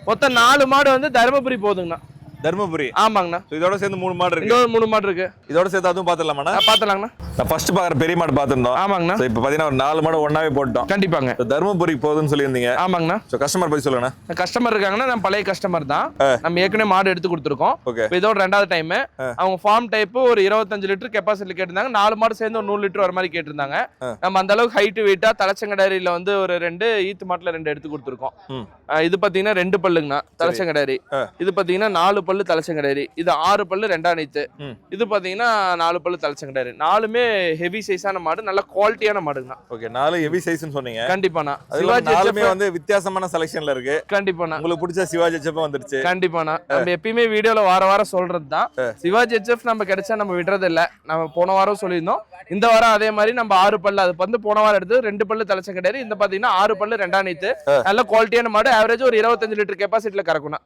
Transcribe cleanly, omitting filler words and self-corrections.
மொத்தம் 4 மாடு வந்து தருமபுரி போகுதுங்கண்ணா. தர்மபுரி. ஆமாங்கண்ணா. இதோட சேர்ந்து 3 மாடு இருக்கு. இன்னொரு 3 மாடு இருக்கு. இதோட சேர்த்து அதுவும் பாத்துடலாமாண்ணா? பாத்துலாங்கண்ணா. நான் ஃபர்ஸ்ட் பாக்குற பெரிய மாடு பாத்துருந்தோம். ஆமாங்கண்ணா. இப்போ பாத்தீங்கன்னா ஒரு 4 மாடு ஒண்ணாவே போட்டோம். கண்டிப்பாங்க. தர்மபுரிக்கு போகுதுன்னு சொல்லியிருந்தீங்க. ஆமாங்கண்ணா. கஸ்டமர் பத்தி சொல்லுங்க. கஸ்டமர் இருக்காங்கன்னா நம்ம பழைய கஸ்டமர் தான். நம்ம ஏற்கனவே மாடு எடுத்து கொடுத்துருக்கோம். இப்போ இதோட 2வது டைம். அவங்க ஃபார்ம் டைப் ஒரு 25 லிட்டர் கெப்பாசிட்டி கேட்டிருந்தாங்க. 4 மாடு சேர்ந்து ஒரு 100 லிட்டர் வர மாதிரி கேட்டிருந்தாங்க. நம்ம அந்த அளவுக்கு ஹைட் வெயிட்டா தலைச்சங்கடாரியில வந்து ஒரு 2 ஈத்து மாட்டுல 2 எடுத்து கொடுத்துருக்கோம். இது பாத்தீங்கன்னா 2 பல்லுங்கண்ணா தலைச்சங்கடாரி. இது பாத்தீங்கன்னா 4 பல்லு தலைச்சங்கடாரி. இது 6 பல்லு 2ஆம் நீத்து. இது பாத்தீங்கன்னா 4 பல்லு தலைச்சங்கடாரி. 4மே ஹெவி சைஸான மாடு, நல்ல குவாலிட்டியான மாடுங்கண்ணா. ஓகே, 4 ஹெவி சைஸ்னு சொன்னீங்க. கண்டிப்பாண்ணா. சிவாஜி 4மே வந்து வித்தியாசமான செலக்ஷன்ல இருக்கு. கண்டிப்பாண்ணா. உங்களுக்கு பிடிச்ச சிவாஜி HF வந்துருச்சு. கண்டிப்பாண்ணா. நம்ம எப்பயுமே வீடியோல வாரம் சொல்றது தான். சிவாஜி HF நம்ம கிடைச்சா நம்ம விடுறது இல்ல. நம்ம போன வாரம் சொல்லியிருந்தோம். இந்த வாரம் அதே மாதிரி நம்ம 6 பல்லு, அது வந்து போன வாரம் எடுத்து 2 பல்லு தலைச்சங்கடாரி. இந்த பாத்தீங்கன்னா 6 பல்லு 2ஆம் நீத்து. நல்ல குவாலிட்டியான மாடு. ஆவரேஜ் ஒரு 25 லிட்டர் கெப்பாசிட்டில கறக்கும்ண்ணா.